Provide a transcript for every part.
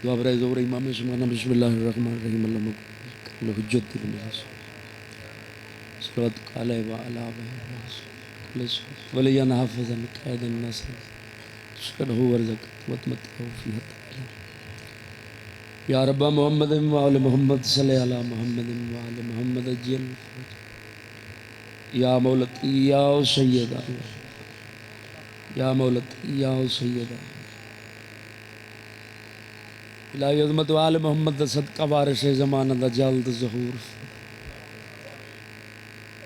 دعا برائے زور امام سمانا بسم اللہ الرحمن الرحیم اللہ حجت الناس صلوات علیہ وعلا ولیان حافظا قائد الناس شکرہ ورزقت وطمتہ فیہت یا رب محمد وعلی محمد صلی علی محمد وعلی محمد اجل یا مولتی یا سیدہ یا مولتی یا سیدہ الہی عظمت وعلی محمد صدقہ وارث زمانہ دا جلد ظہور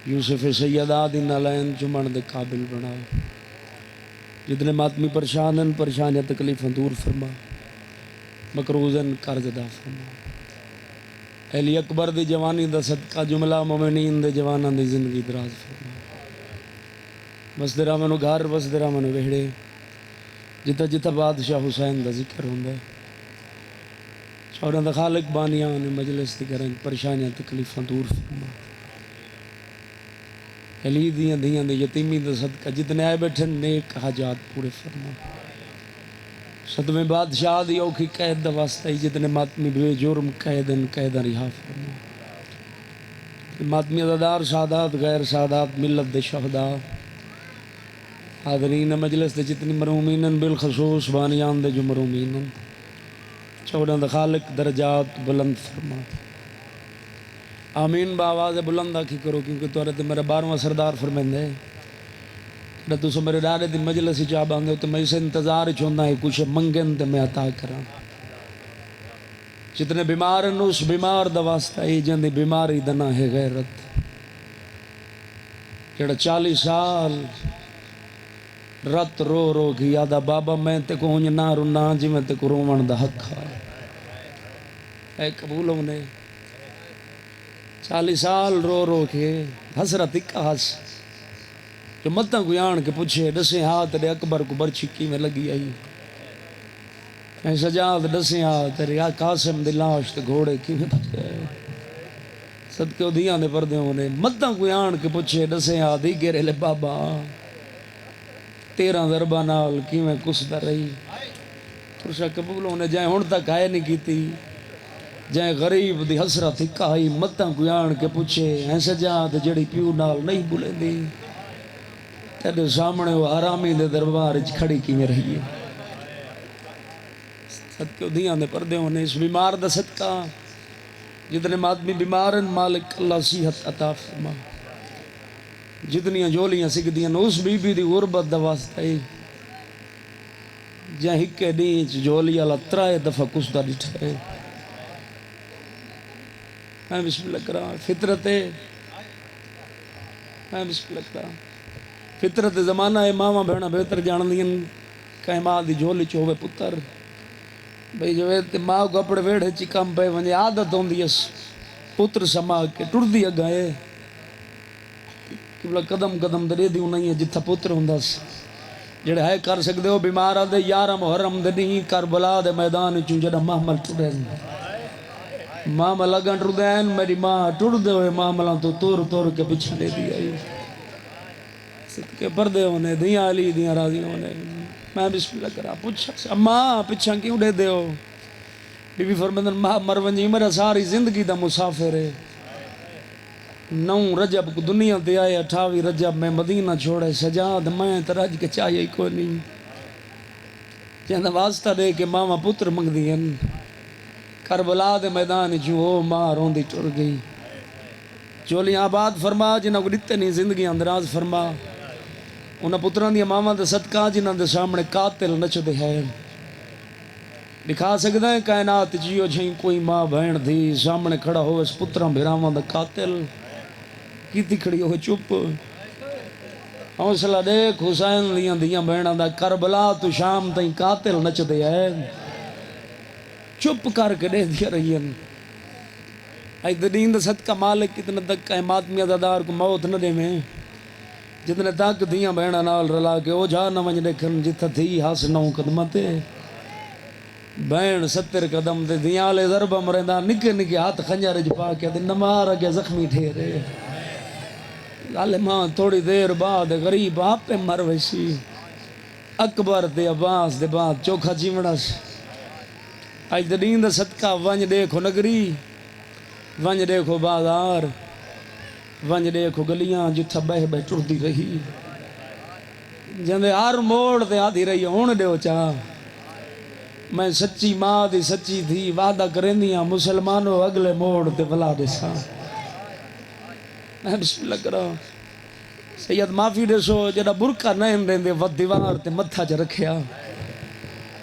یوسف سیدہ دن علین جمعن دے قابل بنا جتنے ماتمی پریشانن پریشانیاں تکلیفاں دور فرما مقروضن قرض دا فرما علی اکبر دی جوانی دا صدقہ جملہ مومنین دے جوانان دی زندگی دراز فرما مسدرہ منو گھر مسدرہ منو ویڑے جتا جتا بادشاہ حسین دا ذکر ہوندہ چوڑا دا خالق بانیان مجلس دی کریں پریشانیاں تکلیفاں دور فرما علی دیاں دیاں دے یتیمی دا صدقہ جتنے آئے بیٹھے نیک حاجات پورے فرما صدمے بادشاہ دی اوکھی قید دا واسطہ جتنے ماتمی بے جرم قیدن رہا فرما ماتمی عزادار سادات غیر سادات ملت دے شہداء حاضرین مجلس دے جتنی مرحومین بالخصوص بانیان دے جو مرحومین چوڑا دا خالق درجات بلند فرما آمین با آواز بلند آکھی کرو کیونکہ تو رہتے میرا 12واں سردار فرمیندے کہ تو سو میرے ڈارے دی مجلسی چاہ باندھے تو میں اسے انتظار چھوندہ ہے کچھ منگن تے میں عطا کرا جتنے بیمارن اس بیمار دا واسطہ ہی جن دی بیماری دنا ہے غیرت جڑا 40 سال رت رو رو کی یادا بابا میں تے کو ہونی نہ رونا جی میں تے کو رومن دا حق کھا اے قبول ہونے 40 سال رو رو کے حسرت اکاس جو متاں کوئی آن کے پوچھے ڈسے ہاتھ دے اکبر کو برچی کی میں لگی آئی اے سجاد ڈسے ہاتھ ریا قاسم دی لاش تے گھوڑے کی میں پچھے صدقے ہو دیاں دے پردے ہونے متاں کوئی آن کے پوچھے ڈسے ہاتھ ہی گرے لے بابا 13 ضربہ نال کی میں کس در رہی ترشا قبول ہونے جائیں ہون تک آئے نہیں کیتی جائیں غریب دی حسرت ہکائی متاں کوئی آن کے پوچھے ہیں سجاد جڑی پیو نال نہیں بولے دی تیرے سامنے وہ حرامی دے دربار کھڑی کی میں رہی ہے صدقے دیاں دے پردے ہونے اس بیمار دا صدقہ جتنے آدمی بیمارن مالک اللہ صحت عطا فرما جتنی جولیاں سکھ دیاں اس بی بی دی غربت دا واسطہ ہی جہاں ہکے نیچ جولی اللہ 3 دفعہ کس دا ڈٹھا ہے میں بسم اللہ کرا فطرت میں بسم اللہ کرا فطرت زمانہ ہے ماما بہنا بہتر جان دین کہیں ماں دی جھولی چوہے پتر بھئی جو ہے ماں کو اپنے ویڑے چی کم پہ ونجے عادت ہوں دیس پتر سما کے ٹر دیا گئے کہ بلا قدم قدم دے دیوں نہیں ہے جتھا پتر ہوں دس جڑے ہے کر سکتے ہو بیمار آدھے 11 محرم دے نہیں کربلا دے میدان چون جڑا محمل ٹر دے ماما لگن ٹر دین میری ماں ٹر دے ہوئے معاملہ تو تور کے پچھا لے دیا صدقے پردے ہونے دیاں علی دیاں راضی ہونے میں بسم اللہ کرا پوچھا ماں پچھا کیوں دے دے ہو بی بی فرمندن ماں مرونجی میرا ساری زندگی دا مسافر ہے 9 رجب کو دنیا دے آئے 28 رجب میں مدینہ چھوڑے سجاد میں ترج کے چاہیے کوئی نہیں جہاں واسطہ دے کہ ماما پتر منگ دیں کربلا دے میدان جو ماں روندی ٹر گئی چولی آباد فرما جنہاں کو دیتے نہیں زندگی اندراز فرما انہاں پتران دیا ماما دے صدقہ جنہاں دے سامنے قاتل نچ دے ہے دکھا سکتا ہے کائنات جیو جھیں کوئی ماں بہن تھی سامنے کھڑا ہو اس پتران بھیرامان دا قاتل کی تکھڑی ہوئے چپ حوصلہ دیکھ حسین لیاں دیاں بہناں دا کربلا تو شام تائیں قاتل نچ دے ہے چپ کر کے دے دیا رہی ہیں ایک دین دا صدقہ مالک کتنے تک ماتمی عزادار کو موت نہ دے میں جتنے تک دیاں بہناں نال رلا کے او جا نہ ونج دیکھن جتھا تھی ہاس 9 قدمتے بہن 70 قدم دے دیاں لے ضربہ مرندہ نکے نکے ہاتھ خنجر جپا کے دے نمار اگے زخمی ٹھیرے لالے ماں تھوڑی دیر بعد غریب آپ پہ مر ویسی اکبر دے عباس دے بعد چوکھا چیمڑا اج دین دا صدقہ ونج دیکھو نگری، ونج دیکھو بازار، ونج دیکھو گلیاں جتھا بہ بہ ٹردی رہی، جندے ہر موڑ تے آدھی رہی ہون دیو چاہ میں سچی ماں دی سچی تھی وعدہ کرندیاں مسلمانوں اگلے موڑ تے بلا دے ساں۔ میں بسم اللہ کرا سید معافی دے سو جڑا برکہ نہیں دیندے ود دیوار تے متھا چ رکھیا،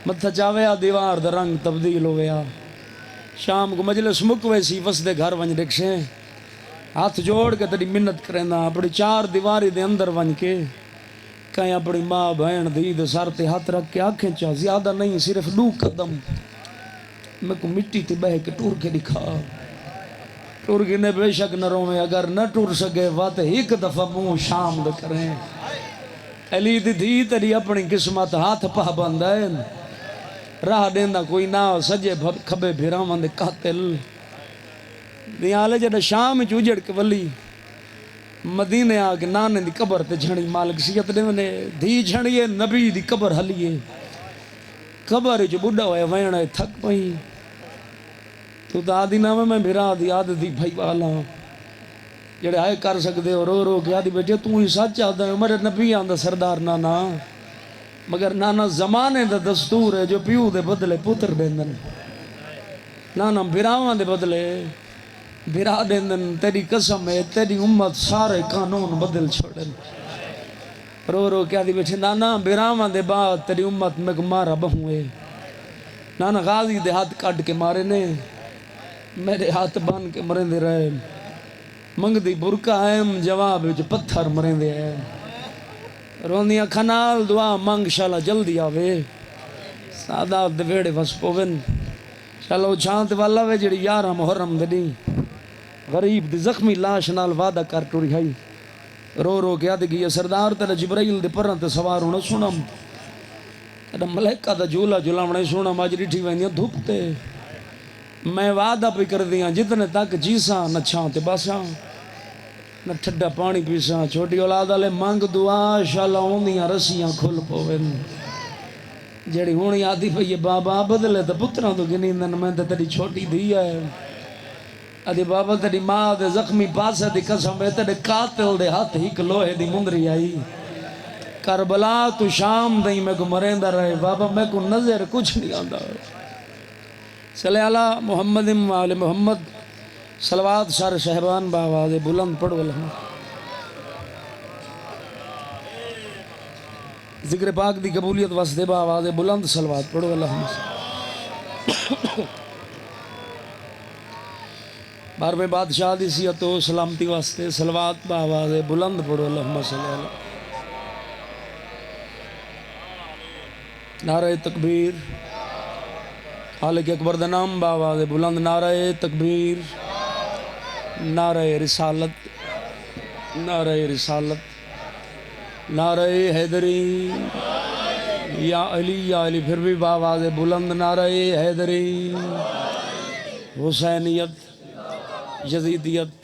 متھا چاویا دیوار دا رنگ تبدیل ہویا، شام کو مجلس مکوے سی وس دے گھر ونج رکھشیں ہاتھ جوڑ کے تیری منت کرنا اپنی چار دیواری دے اندر ون کے کہیں اپنی ماں بہن دی دے سر تے ہاتھ رکھ کے آنکھیں چاہ زیادہ نہیں صرف 2 قدم میں کو مٹی تے بہ کے ٹور کے دکھا، ٹور کے نے بے شک نہ رویں اگر نہ ٹور سکے وات ایک دفعہ منہ شام دے کریں، علی دی تھی تیری اپنی قسمت ہاتھ پہ بندائیں، راہ دیندہ کوئی نہ سجے کھبے بھیراں دے قاتل دیالے جڑا شام چوجڑ کے ولی مدینے آگے نانے دی قبر تے جھڑی مالک سیت دے ونے دھی جھڑیے نبی دی قبر حلیے قبر جو بڑھا ہوئے وینے تھک پئی تو تا آدھی نامے میں بھیرا دی آدھ دی بھائی والا جڑے آئے کر سکتے ہو رو رو کے آدھی بیٹھے تو ہی سچ چاہتا ہے میرے نبی آندہ سردار نانا مگر نانا زمانے دا دستور ہے جو پیو دے بدلے پتر دیندن نانا بھیراوان دے بدلے بھیرا دیندن تیری قسم ہے تیری امت سارے قانون بدل چھوڑن رو رو کیا دی بیٹھے نانا بھیراوان دے بعد تیری امت میں مارا بہوئے نانا غازی دے ہاتھ کٹ کے مارے نے میرے ہاتھ بان کے مریں دے رہے منگ دی برکہ ایم جواب جو پتھر مریں دے ہیں روندیاں کھنال دعا مانگ شالا جلدی آوے سادات دے ویڑے وس پوون شالا چھانت والا وے جڑی یارہ محرم دے نہیں غریب دی زخمی لاش نال وعدہ کر ٹوری ہائی رو رو کیا دے گیا سردار تیرا جبرائیل دے پرن تے سوار ہونا سنم تیرا ملائکہ دا جھولا جھولاونے سنم آج ریٹھی وینیاں دھوپتے میں وعدہ پہ کر دیاں جتنے تک جیساں نہ چھانتے باساں نہ ٹھڈا پانی پیساں چھوٹی اولاد والے منگ دعا شالا ہوندیاں رسیاں کھل پوین جڑی ہونی آدھی پہ یہ بابا بدلے تو پتران تو گنیندن میں تیری چھوٹی دی ہے ادھی بابا تیری ماں دے زخمی پاسے دی قسم ہے تیرے قاتل دے ہاتھ ہی کلوہے دی مندری آئی کربلا تو شام دیں میں کو مریندہ رہے بابا میں کو نظر کچھ نہیں آندہ صلی اللہ محمد آل محمد صلوات سار شہبان بآواز بلند پڑھو اللہ ذکر پاک دی قبولیت واسطے بآواز بلند صلوات پڑھو اللہ بار میں بادشاہ دی سیت و سلامتی واسطے صلوات بآواز بلند پڑھو اللہ صلی اللہ نعرہ تکبیر خالق اکبر دا نام بآواز بلند نعرہ تکبیر نعرہ رسالت نعرہ رسالت نعرہ حیدری یا علی پھر بھی بآواز بلند نعرہ حیدری حسینیت یزیدیت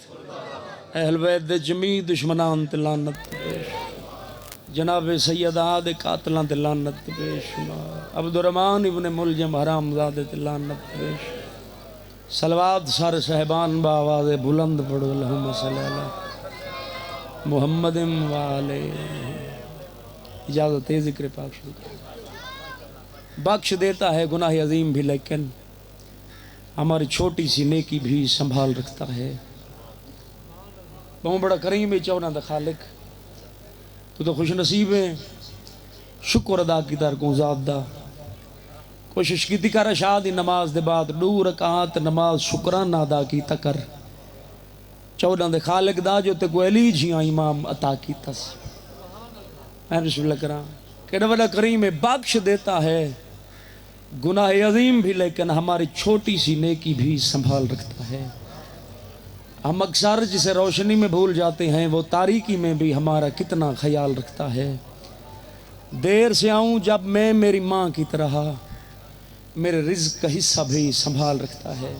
اہل بیت دے جمی دشمنان تے لعنت جناب سیدہ دے قاتلان تے لعنت پیش عبدالرحمن ابن ملجم حرام زادے تے لعنت پیش صلوات سار صحبان بآواز بلند پڑھو اللہم صلی اللہ محمد والے اجازت ہے ذکر پاک شروع کر بخش دیتا ہے گناہ عظیم بھی لیکن ہماری چھوٹی سی نیکی بھی سنبھال رکھتا ہے بہت بڑا کریم ہے چونا دا خالق تو خوش نصیب ہے شکر ادا کی تر کو ذات دا کوشش کی تکر اشادی نماز دے بعد 2 رکعات نماز شکرانہ ادا کی تکر چودہ دے خالق دا جو تے کو علی جیاں امام عطا کی تس میں رسول اللہ کرام کہ بڑا کریم بخش دیتا ہے گناہ عظیم بھی لیکن ہماری چھوٹی سی نیکی بھی سنبھال رکھتا ہے ہم اکثر جسے روشنی میں بھول جاتے ہیں وہ تاریکی میں بھی ہمارا کتنا خیال رکھتا ہے دیر سے آؤں جب میں میری ماں کی طرح میرے رزق کا حصہ بھی سنبھال رکھتا ہے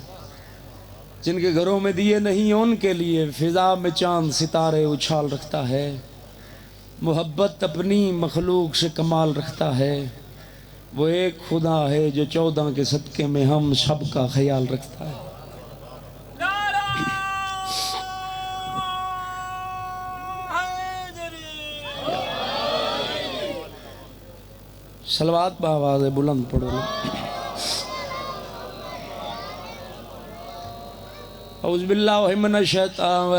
جن کے گھروں میں دیے نہیں ان کے لیے فضا میں چاند ستارے اچھال رکھتا ہے محبت اپنی مخلوق سے کمال رکھتا ہے وہ ایک خدا ہے جو 14 کے صدقے میں ہم سب کا خیال رکھتا ہے. صلوات بآواز بلند پڑھو. اعوذ باللہ من الشیطان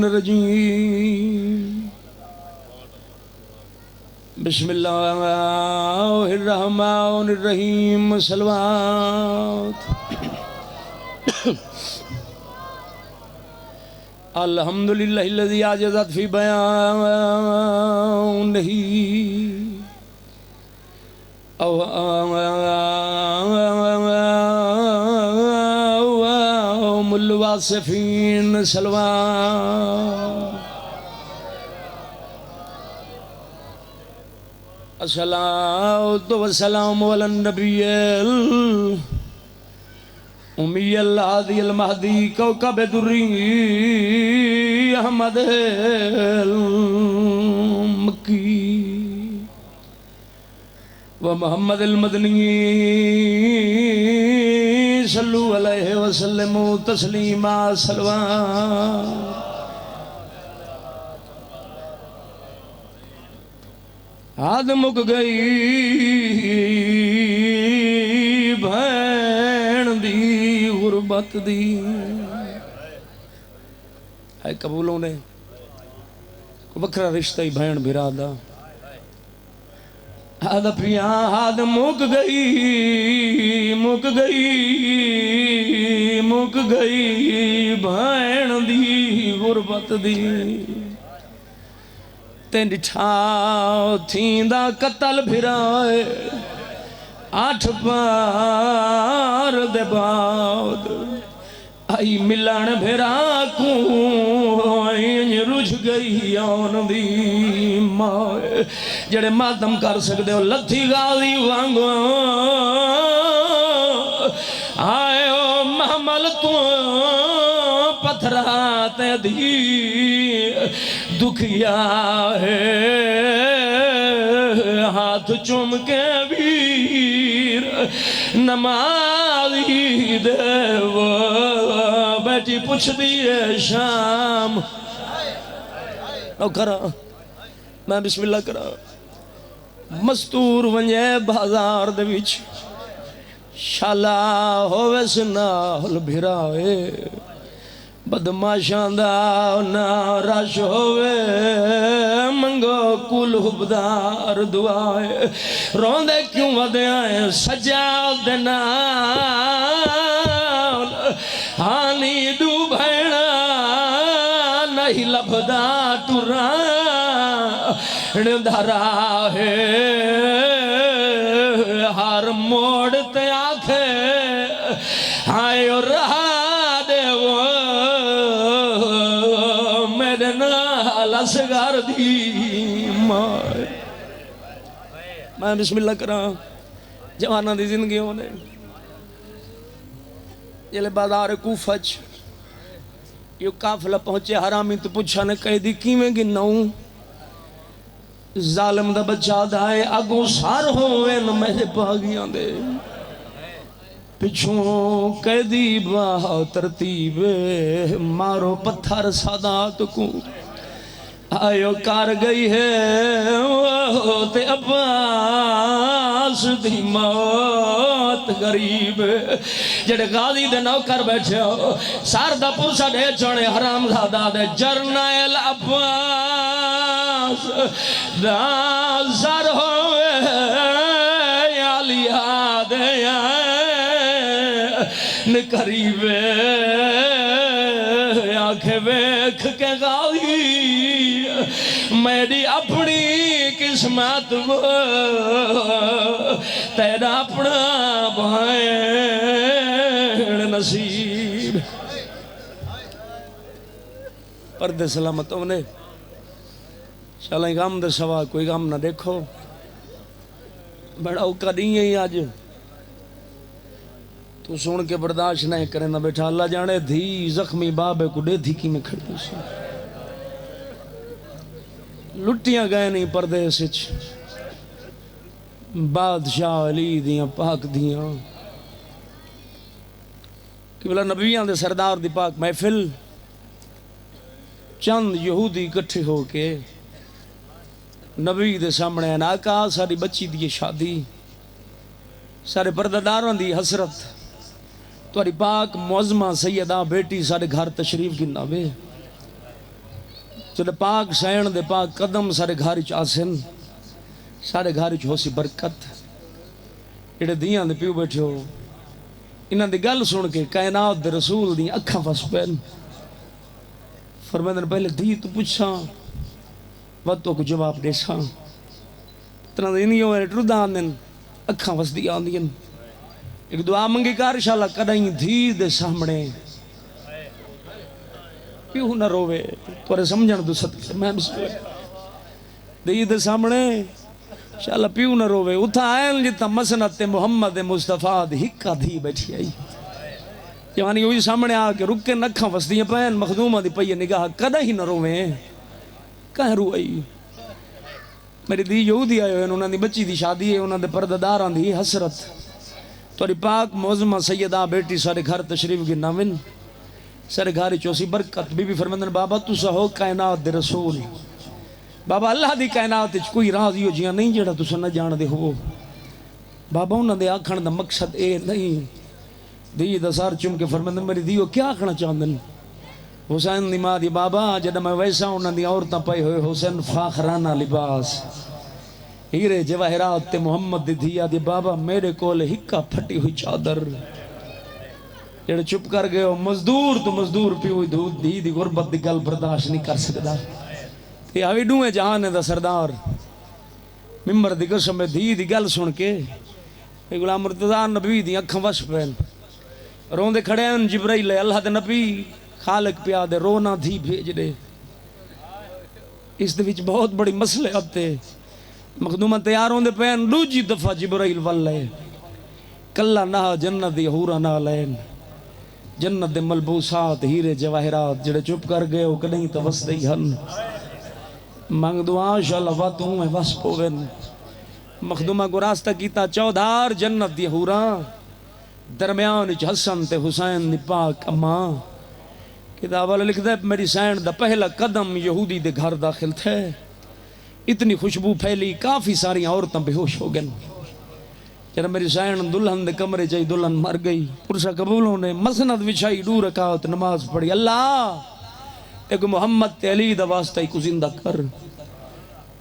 الرجیم. بسم اللہ الرحمن الرحیم. صلوات. الحمدللہ الذی عجزت فی بیانہ اوام الواصفین. صلوات. الصلاۃ والسلام علی النبی امی الہادی المہدی کوکب دری احمد المکی و محمد المدنی صلو علیہ وسلم تسلیما. صلوات. آد مک گئی بھین دی غربت دی. ہے قبولوں نے وکرا رشتہ ہی بھین بھرا دا. آد پیا آد مک گئی بھین دی غربت دی. تین ڈھاؤ تھیندا قتل بھرائے 8 بار دے بعد آئی ملان بھرا کو رجھ گئی آن دی مائے. جڑے ماتم کر سکتے ہو لتھی غازی وانگو آئے او محمل تو پتھرات دی دکھیا ہے ہاتھ چوم کے ویر نمازی دیو بیٹی پوچھ دیئے شام. نو کرا میں بسم اللہ کرا. مستور ونجے بازار دے وچ شالا ہوئے سنال بھرائے بدماشاں دا نا رش ہوئے منگو کل حبدار دعائے. روندے کیوں ودے آئے سجاد نال ہانی دو بھیڑا نہیں لبدا ٹران دھرا ہے ہر موڑ تے آکھے آئے اور رہا سگار دی مائے. میں بسم اللہ کرا. جوانہ دی زندگی ہونے جلے بازار کوفہ یہ قافلہ پہنچے حرامی تو پوچھا نے قیدی کیویں گناؤں. ظالم دا بچہ دائے اگوں سار ہوئے نہ میرے پاگیاں دے پچھوں قیدی باہا ترتیب مارو پتھر سادات کو آئیو کار گئی ہے تے عباس دی موت غریب. جڑے غازی دے نوکر بیٹھے ہو ساردہ پرسا دے چوڑے حرام زادہ دے جرنائل عباس دا زر ہوئے علیہ دے نکریبے آنکھیں ویکھ کے غازی میری اپنی قسمت وہ تیرا اپنا بھائن نصیب. پردے سلامتوں نے شالا غم دے سوا کوئی غم نہ دیکھو. بڑا اوکا نہیں ہے آج تو سن کے برداشت نہیں کریں نہ بیٹھا. اللہ جانے دھی زخمی بابے کو دے دھی کی میں کھڑی سے لٹیاں گئے نہیں پردے سچ بادشاہ علی دیاں پاک دیاں کہ بلا نبیاں دے سردار دی پاک محفل چند یہودی کٹھے ہو کے نبی دے سامنے آقا ساری بچی دی شادی سارے پرداداراں دی حسرت تواری پاک معظمہ سیدہ بیٹی سارے گھر تشریف گننا بے جڑے پاک سین دے پاک قدم سارے گھر آسن سارے گھر ہو سی برکت جڑے دیاں دے پیو بیٹھے ہو انہاں دی گل سن کے کائنات دے رسول دی اکھاں فس پین فرمائے پہلے دی تو پوچھاں وقتوں کو جواب دے ساں اتنا دینیوں میں ٹردہ آندن اکھاں فس دی آندین ایک دعا منگی کار انشاءاللہ کڑائیں دھی دے سامنے پیو نہ روے توارے سمجھن دو صدقے میں بسم اللہ دھی دے سامنے انشاءاللہ پیو نہ روے اتھا آئین جتا مسنت محمد مصطفیٰ دی ہکا دھی بیٹھی آئی یعنی ہوئی سامنے آکے رکے نکھاں فسدیاں پہن مخدومہ دی پہیے نگاہ کدہ ہی نہ روے کہہ رو آئی میری دی یہودی آئے ہوئے انہوں نے بچی دی شادی ہے انہوں نے پرداداران دی حسرت تواری پاک معظمہ سیدہ بیٹی سارے گھر تشریف گرنا من سارے گھر چوسی برکت بی بی فرمندن بابا تو سا ہو کائنات دے رسول بابا اللہ دی کائنات کوئی راضی ہو جیاں نہیں جڑا تو سا نہ جان دے ہو بابا انہوں نے آکھن دا مقصد اے نہیں دی دا سار چم کے فرمندن میری دیو کیا آکھنا چاندن حسین دی ماں دی بابا جڑا میں ویسا انہوں نے عورتاں پائی ہوئے حسین فاخرانہ لباس ہیرے جواہرات تے محمد دی دھیا دی بابا میرے کول ہکا پھٹی ہوئی چادر جڑے چپ کر گئے ہو مزدور تو مزدور پی ہوئی دھود دی غربت دی گل برداشت نہیں کر سکتا یہ آوی ڈوئے جہانے دا سردار ممبر دی قسم میں دی گل سن کے غلام مرتضی نبی دی اکھاں وش پین روندے کھڑے ہیں جبرائیل اللہ دے نبی خالق پیا دے رونا دھی بھیج دے اس دے وچ بہت بڑی مسئلے آتے مخدومہ تیار ہوندے پین دوجی دفعہ جبرائیل واللے کلہ نہ جنت دی حورا نہ لین جنت دے ملبوسات ہیرے جواہرات جڑے چپ کر گئے ہو کہیں تو وس دی ہن مانگ دعا شاءاللہ واتوں میں وس پوین مخدومہ کو راستہ کیتا چودھار جنت دی حورا درمیان حسن تے حسین دی پاک اماں کتاب والا لکھ دے میری سین دا پہلا قدم یہودی دے گھر داخل تھے اتنی خوشبو پھیلی کافی ساری عورتاں بے ہوش ہو گئن جب میری سین دلہن دے کمرے چاہی دلہن مر گئی پرسا قبولوں نے مسند وچھائی 2 رکعت نماز پڑھی اللہ ایک محمد تے علی دا واسطہ ہی کو زندہ کر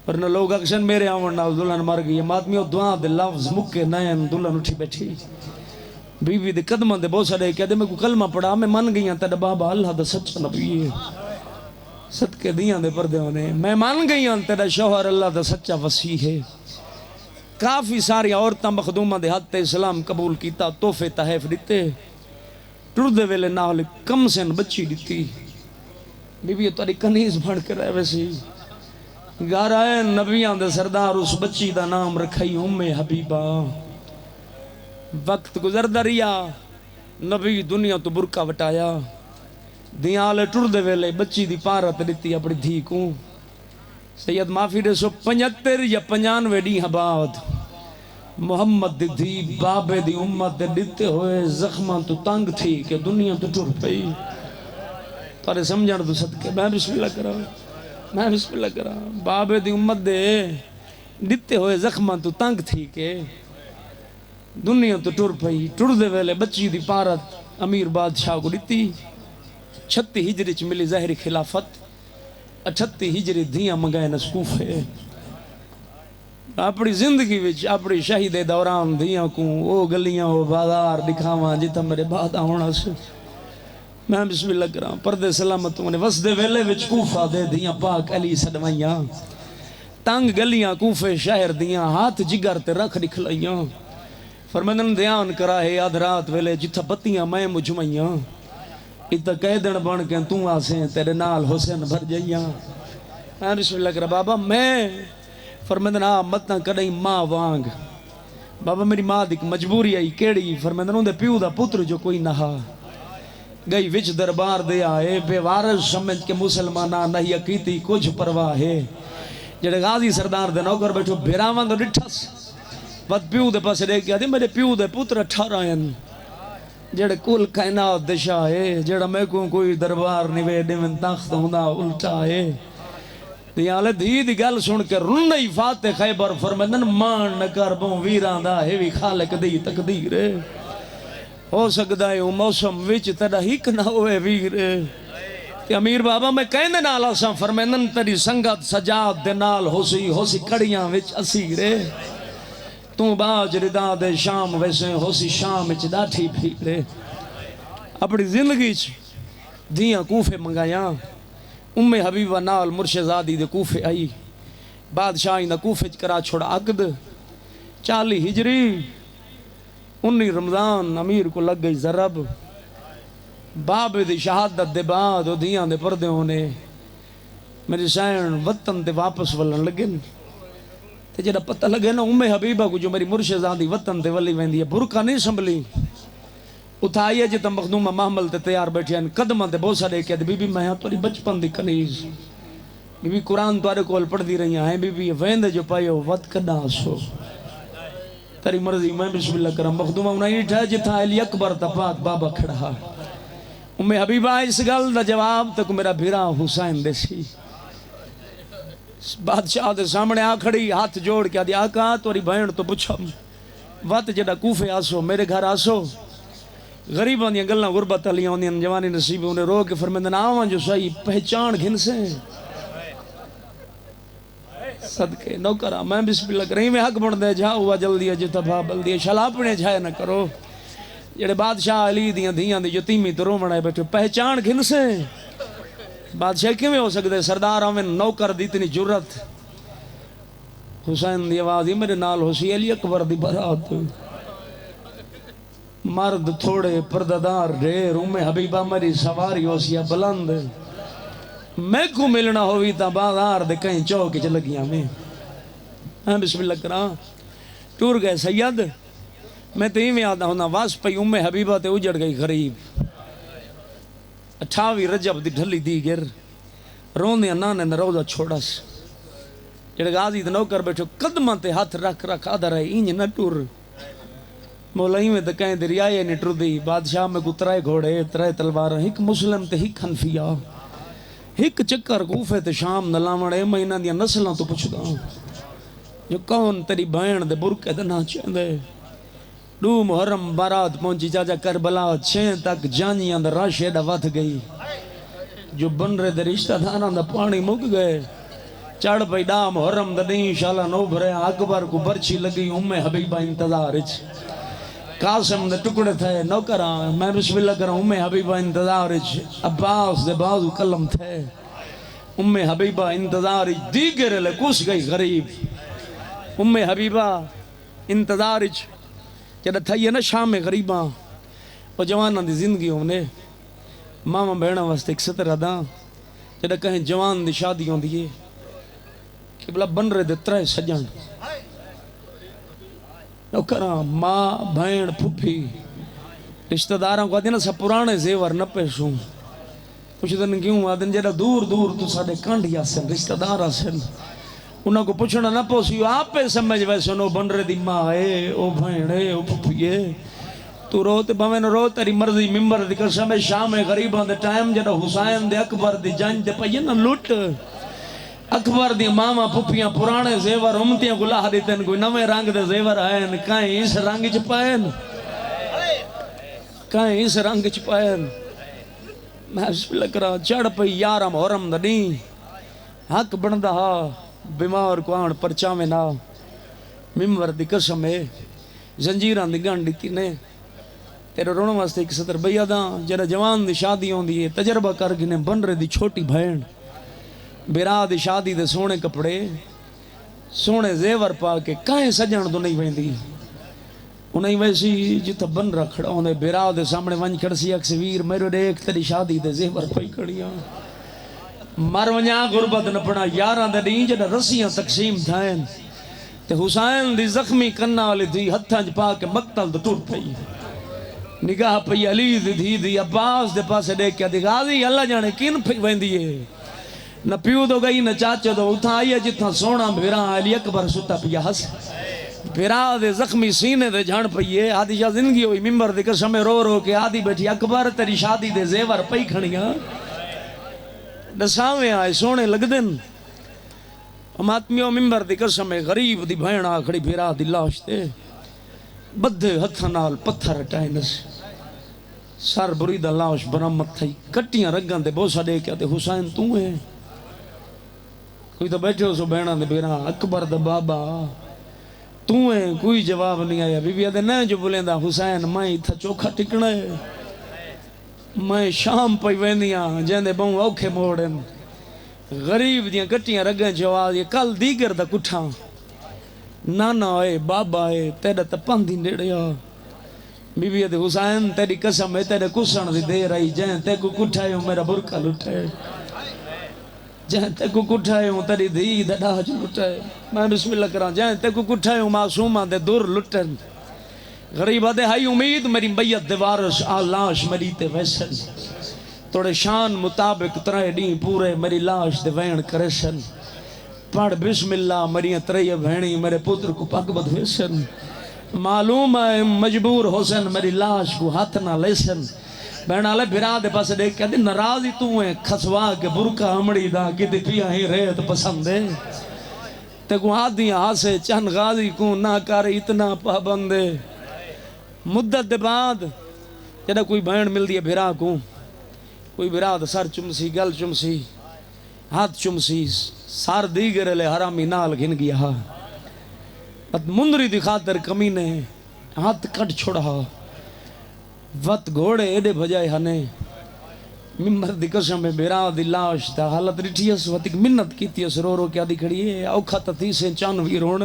ورنہ لوگ اکشن میرے آمن ناو دلہن مر گئی مادمیوں دعا دے لفظ مکے نین دلہن اٹھی بیٹھی بی بی دے قدمہ دے بہت سارے کہتے میں کو کلمہ پڑھا میں من گئی ہیں تیرے بابا اللہ دا سچا نبی ہے صدقے دیاں دے پردے ہونے میں من گئی ہیں تیرے شوہر اللہ دا سچا وسیع ہے کافی ساری عورتاں مخدومہ دے حد اسلام قبول کیتا تحفے تحیف دیتے ٹردے ویلے نال کم سن بچی دیتی بی بی تاری کنیز بھڑ کے رہے ویسی گھر آئے نبیاں دے سردار اس بچی دا نام رکھائی حبیبہ وقت گزر دریا نبی دنیا تو برکا وٹایا دیالے ٹر دے ویلے بچی دی پارت دیتی اپنی دھی کو سید معافی دے 175 یا 95 ڈی بعد محمد دی دھی بابے دی امت دے دیتے ہوئے زخماں تو تنگ تھی کہ دنیا تو ٹر پئی تارے سمجھان تو صدقے میں بسم اللہ کرا بابے دی امت دے دیتے ہوئے زخماں تو تنگ تھی کہ دنیا تو ٹر پئی ٹر دے ویلے بچی دی پارت امیر بادشاہ کو دیتی 36 ہجری چ ملی ظاہری خلافت 38 ہجری دھیاں منگائے نسکوفے اپنی زندگی وچ اپنی شہید دوران دھیاں کو او گلیاں او بازار دکھاواں جتا میرے بعد آونا سے میں بسم اللہ کراں پردے سلامتوں نے وسدے ویلے وچ کوفہ دے دھیاں پاک علی سدوائیاں تنگ گلیاں کوفے شہر دیاں ہاتھ جگر تے رکھ نکلائیاں فرمندن دھیان کرا ہے آدھ رات ویلے جتھا بتیاں میں مجمعیاں اتھا قیدن بن کے توں آسیں تیرے نال حسین بھر جائیاں میں بسم اللہ کرا بابا میں فرمندن متنا کڑائی ماں وانگ بابا میری ماں دی مجبوری آئی کیڑی فرمندن اندے پیو دا پتر جو کوئی نہا گئی وچ دربار دے آئے بے وارث سمجھ کے مسلمانہ نہیں اکیتی کچھ پرواہ ہے جڑے غازی سردار دے نوکر بیٹھو بھیراوان دو ڈٹھس وقت پیو دے پاس دے کیا دے میرے پیو دے پتر 18 ہیں جڑے کل کائنات دشا ہے جڑا میں کوئی دربار نہیں ویڈے میں تخت ہوندہ الٹا ہے دیالے دھی دی گل سن کے رنی فاتح خیبر فرمیدن مان نکر بوں ویران دا ہے وی خالق دی تقدیر ہے ہو سکتا ہے موسم وچ تیرا ہک نہ ہوئے ویر کہ امیر بابا میں کہنے نالا سا فرمیدن تیری سنگت سجاد دے نال ہو سی کڑیاں وچ اسیر ہے تو باج ردا دے شام ویسے ہو سی شام وچ ڈاٹھی پھیرے اپنی زندگی دیاں کوفے منگایاں حبیبہ نال مرشدزادی دے کوفے آئی بادشاہی دا کوفے کرا چھوڑا عقد 40 ہجری 19 رمضان امیر کو لگ گئی ضرب باب دی شہادت دے بعد دیاں دے پردے ہونے میری سین وطن دے واپس ولن لگن تے جڑا پتہ لگے نا حبیبہ کو جو میری مرشدزادی وطن دے ولی ویندی ہے برکا نہیں سنبھلی اتھائیے جتا مخدومہ محمل تے تیار بیٹھے ہیں قدمہ تے بہت سارے کہتے بی بی میں ہاں توری بچپن دی کنیز بی بی قرآن توارے کول پڑھ دی رہی ہیں بی بی ویندے جو پائے ہو وقت کنا سو تیری مرضی میں بسم اللہ کرم مخدومہ انہیں اٹھا جتا علی اکبر تا پاک بابا کھڑا حبیبہ اس گل دا جواب تک میرا بھیرا حسین دے سی بادشاہ دے سامنے آ کھڑی ہاتھ جوڑ کے دیا آقا توری بہن تو پوچھم وقت جڑا کوفے آسو میرے گھر آسو غریبان دیا گلنا غربت علیاں ہوندیاں جوانی نصیب انہیں رو کے فرمیندن آوان جو صحیح پہچان گھن سے صدقے نوکرہ میں بسم اللہ کریں میں حق بڑھ دے جا ہوا جلدی ہے جتا بھابل دیا شلاپنے جھائے نہ کرو جڑے بادشاہ علی دیاں دیاں دی جو تیمی تو رو مڑائے بیٹھو پہچان گھن سے بادشاہ کیویں ہو سکتے سردار ہمیں نوکر دی اتنی جرت حسین دی آواز میرے نال حسی علی اکبر دی برات مرد تھوڑے پرددار ڈھیر حبیبہ میری سواری ہو سیا بلند میں کو ملنا ہوئی تا بازار دے کہیں چوک چ لگیاں میں بسم اللہ کرا ٹور گئے سید میں تو میں آدھا ہونا واس پئی حبیبہ تے اجڑ گئی غریب 28 رجب دی ڈھلی دی گر روندے نانے نے روزہ چھوڑا س جڑے غازی تے نوکر بیٹھو قدماں تے ہاتھ رکھ آدھا رہے اینج نہ ٹور مولائی میں دکائیں دے ریائے نہیں ٹر دی بادشاہ میں کو 3 گھوڑے 3 تلوار ایک مسلم تے ایک حنفیہ ایک چکر کوفے تے شام نلاوڑے مہینہ دیا نسلوں تو پوچھدا جو کون تیری بہن دے برکے تے نہ چاہندے 2 محرم بارات پہنچی چاچا کربلا 6 تک جانیاں دا رش ایڈا وت گئی جو بن رہے دے رشتہ داراں دا پانی مک گئے چڑھ پئی ڈا محرم دا نہیں شالا نو بھرے اکبر کو برچی لگی حبیبہ انتظار اچ قاسم دے ٹکڑے تھے نوکراں میں بسم اللہ کروں حبیبہ انتظار اچ عباس دے بازو قلم تھے حبیبہ انتظار اچ دیگر لے کس گئی غریب حبیبہ انتظار اچ جڑا تھئی ہے نا شام غریباں وہ جواناں دی زندگی ہونے ماما بہنا واسطے ایک ستر دا جڑا کہیں جوان دی شادی ہوندی ہے کہ بلا بن رہے دے 3 سجن نوکراں ماں بہن پھپھی رشتہ داراں کو آدھے نا سا پرانے زیور نہ پیشوں پوچھ دن کیوں آدھے جڑا دور دور تو ساڑے کانڈیا سن رشتہ دارا سن انہاں کو پوچھنا نہ پوسی آپ پہ سمجھ ویسے نو بن رہے دی ماں ہے او بہن ہے او پھپھی ہے تو رو تے بھویں رو تیری مرضی ممبر دی قسم شام غریباں دے ٹائم جڑا حسین دے اکبر دی جنگ تے پئی نا لٹ اکبر دی ماما پھپھیاں پرانے زیور امتیاں گلاہ دیتن کوئی نویں رنگ دے زیور آئین کہیں اس رنگ چ پائن کہیں اس رنگ چ پائن میں بسم اللہ کرا چڑھ پئی 11 محرم دا نہیں حق بندا ہا بیمار کو آن پرچاویں نہ ممبر دی قسم ہے زنجیران دی گن دیتی نے تیرے رونا واسطے ایک ستر بیاداں جڑا جوان دی شادی ہوندی ہے تجربہ کر گنے بن رہے دی چھوٹی بہن بیرا دی شادی دے سونے کپڑے سونے زیور پا کے کہیں سجن تو نہیں ویندی انہیں ویسی جتا بن رکھڑا ہوندے بیرا دے سامنے ونج کھڑسی اکسویر میرے دیکھ تیری شادی دے زیور پائی کھڑیاں مر ونجا غربت نہ پڑا 11 دے نہیں جڑا رسیاں تقسیم تھائیں تے حسین دی زخمی کرنا والی تھی ہتھاں چ پا کے مقتل تو ٹوٹ پئی نگاہ پئی علی دی دی عباس دے پاسے دیکھ کے غازی اللہ جانے کین پئی ویندی ہے نہ پیو دو گئی نہ چاچا دو اتھا آئی ہے جتنا سونا بھیرا علی اکبر ستا پیا ہس پھرا دے زخمی سینے دے جھان پئیے آدھی جا زندگی ہوئی ممبر دے قسمیں رو رو کے آدھی بیٹھی اکبر تیری شادی دے زیور پئی کھڑیاں دساویں آئے سونے لگ دن اماتمیوں ممبر دی قسمیں غریب دی بھین آکھڑی پھرا دی لاش تے بدھے ہتھا نال پتھر ہٹائے نس سر بری دا لاش برامت تھائی کٹیاں رگاں دے بوسا دے کیا تے حسین تو ہے کوئی تو بیٹھے ہو سو بہنا دے پھرا اکبر دا بابا تو ہے کوئی جواب نہیں آیا بی بی آدھے نہیں جو بولیں دا حسین میں تھا چوکھا ٹکنا ہے میں شام پہ ویندیاں جیندے بہوں اوکھے موڑن غریب دیاں کٹیاں رگیں جواز یہ کل دیگر دا کٹھاں نانا آئے بابا آئے تیرے تا پاندی نیڑیا بی بی آدھے حسین تیری قسم ہے تیرے کسن دی دیر آئی جائیں تے کو کٹھائے ہوں میرا برکہ لٹھائے جائیں تے کو کٹھائے ہوں تیری دھی دا ڈاج لٹھائے میں بسم اللہ کراں جائیں تے کو کٹھائے ہوں معصومہ دے دور لٹھن غریبہ دے ہائی امید میری بیعت دے وارش آلاش میری تے ویسن توڑے شان مطابق ترائے دیں پورے میری لاش دے وین کرشن پڑھ بسم اللہ میری ترائے بھینی میرے پتر کو پاک بد ویسن معلوم ہے مجبور حسن میری لاش کو ہاتھ نہ لیسن بہن آلے بھرا دے پاس دیکھ کہتے نرازی تو ہیں کھسوا کے برکہ ہمڑی دا کتی پیا ہی ریت پسند ہے تے کو آدھیاں آسے چند غازی کو نہ کر اتنا پابندے مدت دے بعد جدہ کوئی بہن مل دیا بھرا کو کوئی بھرا دا سر چمسی گل چمسی ہاتھ چمسی سار دیگر لے حرامی نال گھن گیا بت مندری دی خاطر کمینے ہاتھ کٹ چھوڑا وقت گھوڑے ایڈے بجائے ہنے ممبر دی قسم میں بیرا دی لاش دا حالت رٹھی اس وقت ایک منت کی تھی اس رو رو کیا دی کھڑی ہے اوکھا تتی سے چانوی روڑ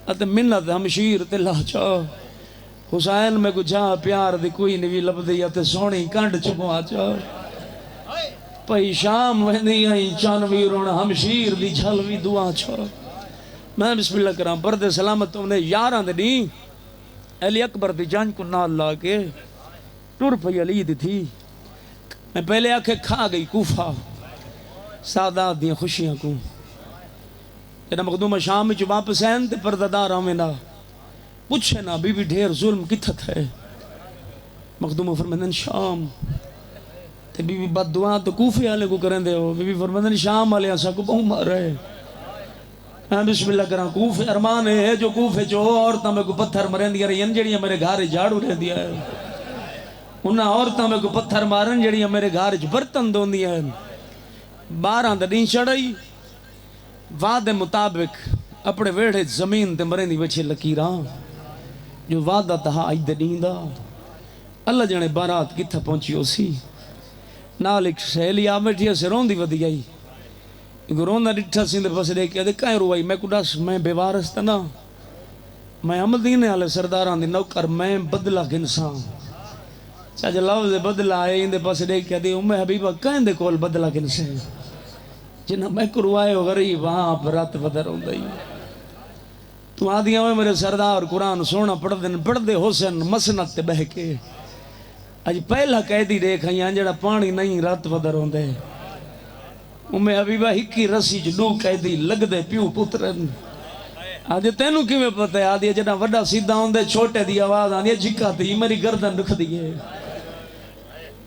ات منت ہمشیر تے لاچا حسین میں کو جا پیار دی کوئی نوی لب دی تے سونی کانڈ چکو آچا پئی شام ویندی آئی چانوی روڑ ہمشیر دی جھلوی دعا چھا میں بسم اللہ کرام برد سلامت تم نے یاران دے نہیں علی اکبر دی جان کو نال لا کے ٹور پئی علی دی تھی میں پہلے آکھے کھا گئی کوفہ سادات دیاں خوشیاں کو جنہا مقدومہ شام چو واپس ہیں تے پرددار آمینا پوچھے نا بی بی ڈھیر ظلم کتھت ہے مقدومہ فرمندن شام تے بی بی بد دعا تو کوفے آلے کو کریں دے ہو بی بی فرمندن شام آلے آسا کو بہو مار رہے میں بسم اللہ کران کوفے ارمان ہے جو کوفے جو عورتاں میں کو پتھر مرین دیا رہی انجڑیاں میرے گھارے جھاڑو رہ دیا ہے انہاں عورتاں میں کو پتھر مارن جڑیاں میرے گھارے برتن دون دیا ہے 12 دن چڑھائی وعدے مطابق اپنے ویڑے زمین تے مرین دی وچھے لکیران جو وعدہ تہا آئی دین دا اللہ جانے بارات کتھا پہنچی ہو سی نال ایک سہیلی آمٹیا سے رون دی ودی آئی رونا ڈٹھا سندھ پس دے کیا دے کائیں روائی میں کڈاس میں بیوارس تنا میں عمدین آلے سرداران دی نوکر میں بدلہ گنسان چاچہ لفظ بدلہ آئے اندے پس دے کیا دے امہ حبیبہ کائیں دے کول بدلہ گنسے جنہ میں کروائے ہو غریب وہاں پر رات بدر ہوں دائی تو آدھیاں میں میرے سردار قرآن سونا پڑھ دے حسن مسنت تے بہ کے آج پہلا قیدی دیکھا یہاں جڑا پانی نہیں رات بدر ہوں دے امہ حبیبہ ہکی رسی جو قیدی لگ دے پیو پترن آدھے تینوں کی میں پتہ ہے آدھے جنہ وڈا سیدھا ہوں دے چھوٹے دی آواز آدھے جھکا دی میری گردن رکھ دیئے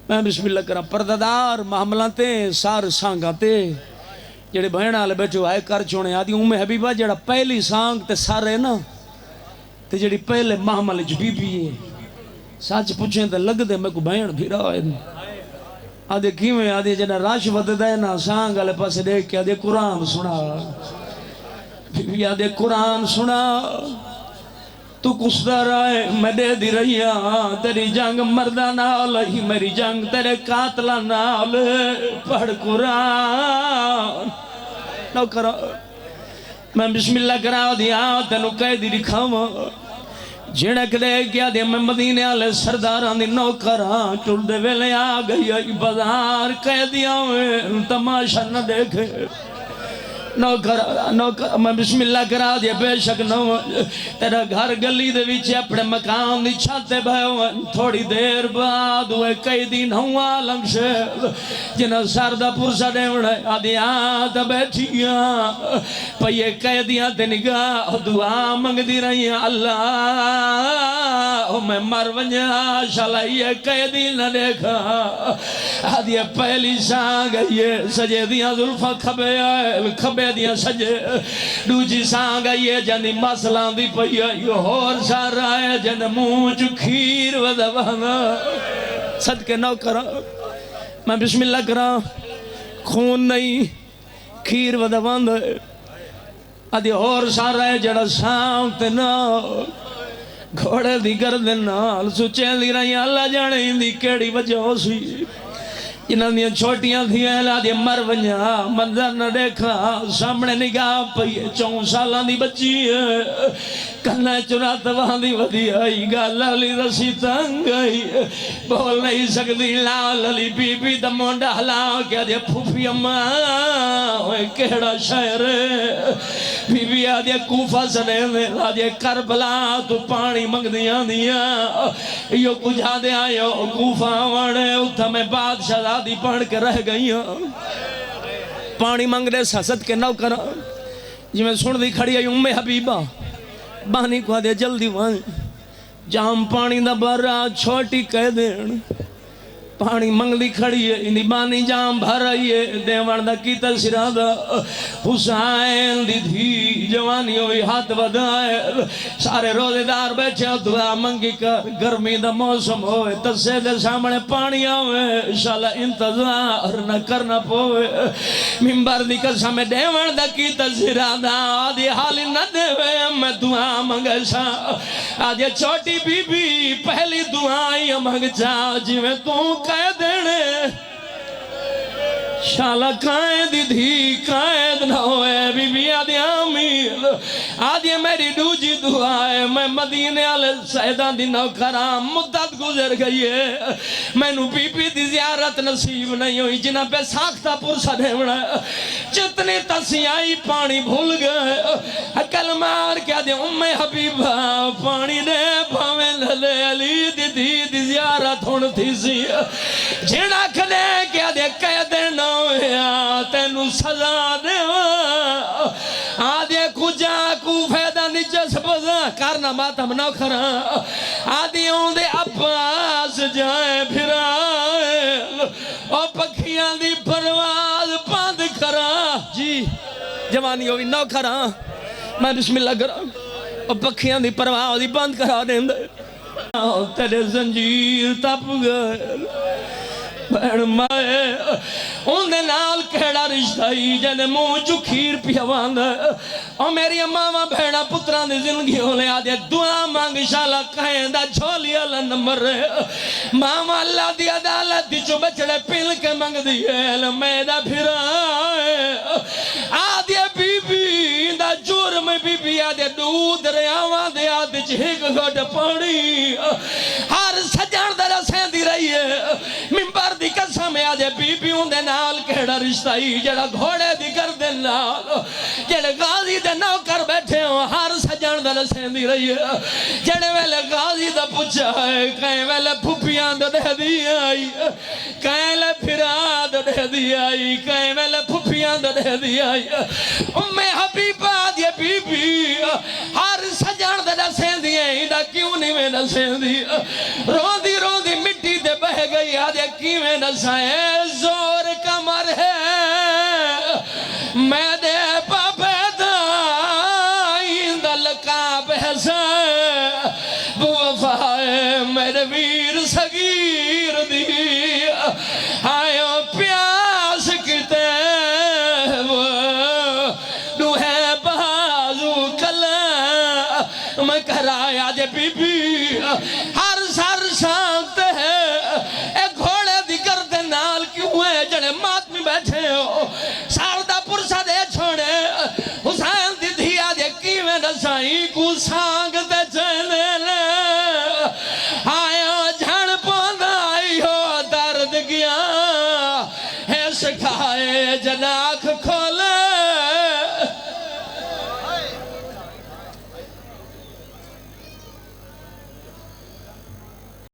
میں بسم اللہ کرا پرددار محملاتے سار سانگاتے جڑے بہن آلے بیٹھو آئے کر چونے آدھی امہ حبیبہ جڑا پہلی سانگ تے سارے نا تے جڑی پہلے محمل جو بی بی ہے ساتھ پوچھیں تے لگ دے میں کو بہن بھی رہا ہے آدھے کیویں آدھے جنہ راش ود دے نا سانگ آلے پاس دیکھ کے آدھے قرآن سنا بی آدھے قرآن سنا تو کسدہ رائے میں دے دی رہیا تیری جنگ مردہ نال ہی میری جنگ تیرے قاتلہ نال پڑھ قرآن نو کرا میں بسم اللہ کرا دیا تینو قیدی دکھاواں جڑک دے گیا دے میں مدینے آلے سرداران دی نوکران ٹول دے ویلے آ گئی بازار قیدیاں میں تماشا نہ دیکھے نوکر میں بسم اللہ کرا دیا بے شک نو تیرا گھر گلی دے وچ اپنے مکان دی چھاتے بھائے تھوڑی دیر بعد ہوئے کئی دن ہوا لمشے جنہ سردہ پرسا ڈیوڑا آدھی آتا بیٹھیاں پہیے قیدیاں تے نگاہ دعا منگ دی رہی ہیں اللہ میں مر ونجا شالا یہ قیدی نہ دیکھا آدھی پہلی سانگ یہ سجے دیاں ظلفہ کھبے آئے کھبے دیاں سجے دوجی سانگ یہ جنی مسلان دی پہیا یہ اور سارا ہے جن مونچ کھیر ودوانا صدقے نو کرا میں بسم اللہ کرا خون نہیں کھیر ودوانا آدھی اور سارا ہے جڑا سامتے نا گھوڑے دی گردن نال سچیں دی رہی اللہ جانے دی کیڑی وجہ ہو سی جنہاں دیا چھوٹیاں تھی اہلا دیا مر ونجا منظر نہ دیکھا سامنے نگاہ پئیے 4 سالان دی بچی ہے کنا چرات وہاں دی ودی آئی گالا لی رسی تنگ آئی بول نہیں سکتی لال علی بی بی دا مونڈا ہلا کیا دیا پھوفی اماں ہوئے کہڑا شہر بی بی آدیا کوفہ سنے دے آدیا کربلا تو پانی منگ دیا دیا یو کجھا دیا یو کوفہ وانے اتھا میں بادشاہ دی پڑھ کے رہ گئی پانی منگ دے سست کے نو کرا جی میں سن دی کھڑی ہے ام حبیبہ بانی کو دے جلدی وائیں جام پانی دا برا چھوٹی کہہ دین پانی منگلی کھڑی ہے انہی بانی جام بھر رہی ہے دیوان دا کیتا سرادہ حسین دی دھی جوانی ہوئی ہاتھ بدائے سارے روزے دار بیٹھے دعا منگی کر گرمی دا موسم ہوئے تسے دے سامنے پانی آوے شالا انتظار نہ کرنا پوے ممبر دی قسم دیوان دا کیتا سرادہ آدھی حالی نہ دے وے میں دعا منگے سا آدھی چھوٹی بی بی پہلی دعائی منگ چا جی میں تو قید دینے شالا قائد دھی قائد نہ ہوئے بی بی آدھی آمین آدھی میری دوجی دعا ہے میں مدینے آلے سیدان دی نوکرام مدت گزر گئی ہے میں نو بی بی دی زیارت نصیب نہیں ہوئی جنہ پہ ساختہ پرسا دیونا جتنی تسیائی پانی بھول گئے کلمار کیا دے ام حبیبہ پانی دے پاویں للے علی دی زیارت ہون تھی سی جنہ کھنے کیا دے قید نہ تینو سزا دے آدھے کجا کو فیدہ نجس بزا کرنا ماتم نہ کھرا آدھے ہوں دے عباس جائے پھرائے اور پکھیاں دی پرواز بند کرا جی جوانی ہوئی نہ کھرا میں بسم اللہ کرا اور پکھیاں دی پرواز بند کرا دیں دے تیرے زنجیر تپ گئے بہن مائے ان دے نال کہڑا رشتہ ہی جنے موں جو کھیر پیوان دے اور میری ماما بہنہ پتران دے زندگی ہونے آدھے دعا مانگ شالا کہیں دا چھولی اللہ نمبر رہے ماما اللہ دی عدالت دی چو بچڑے پل کے مانگ دیئے میدہ پھر آئے آدھے بی بی دا جرم بی بی آدھے دودھ ریاوان دے آدھے چہک گھٹ پڑی ہر سجان در سین دی رہی ہے ممبر دی قسم آدھے بی بی ہوں دے نال کہڑا رشتہ ہی جڑا گھوڑے دی گردن نال جڑے غازی دے نوکر بیٹھے ہوں ہر سجان در سین دی رہی ہے جڑے ویلے غازی دا پچھا ہے کہیں ویلے پھوپیاں دے دی آئی کہیں لے پھرا دے دی آئی کہیں ویلے پھوپیاں دے دی آئی ام حبیبہ آدھے بی بی ہر سجان در سین دی آئی دا کیوں نہیں میں نسین دی روندی روندی مٹی دے بہ گئی آدھے کی میں نسائے زور کمر ہے میں دے پاپیدہ دلکا بحثائے بوفائے میرے ویر سگیر دی آئیو پیاس کتے وہ دوہے بازو کلا میں کہرائے آجے بی بی ہر سر شانت ہے ایک گھوڑے دی گردن نال کیوں ہے جڑے مات میں بیٹھے ہو ساردہ پرسا دے چھوڑے حسین دی دھی آجے کی میں نسائی کو سانگ دے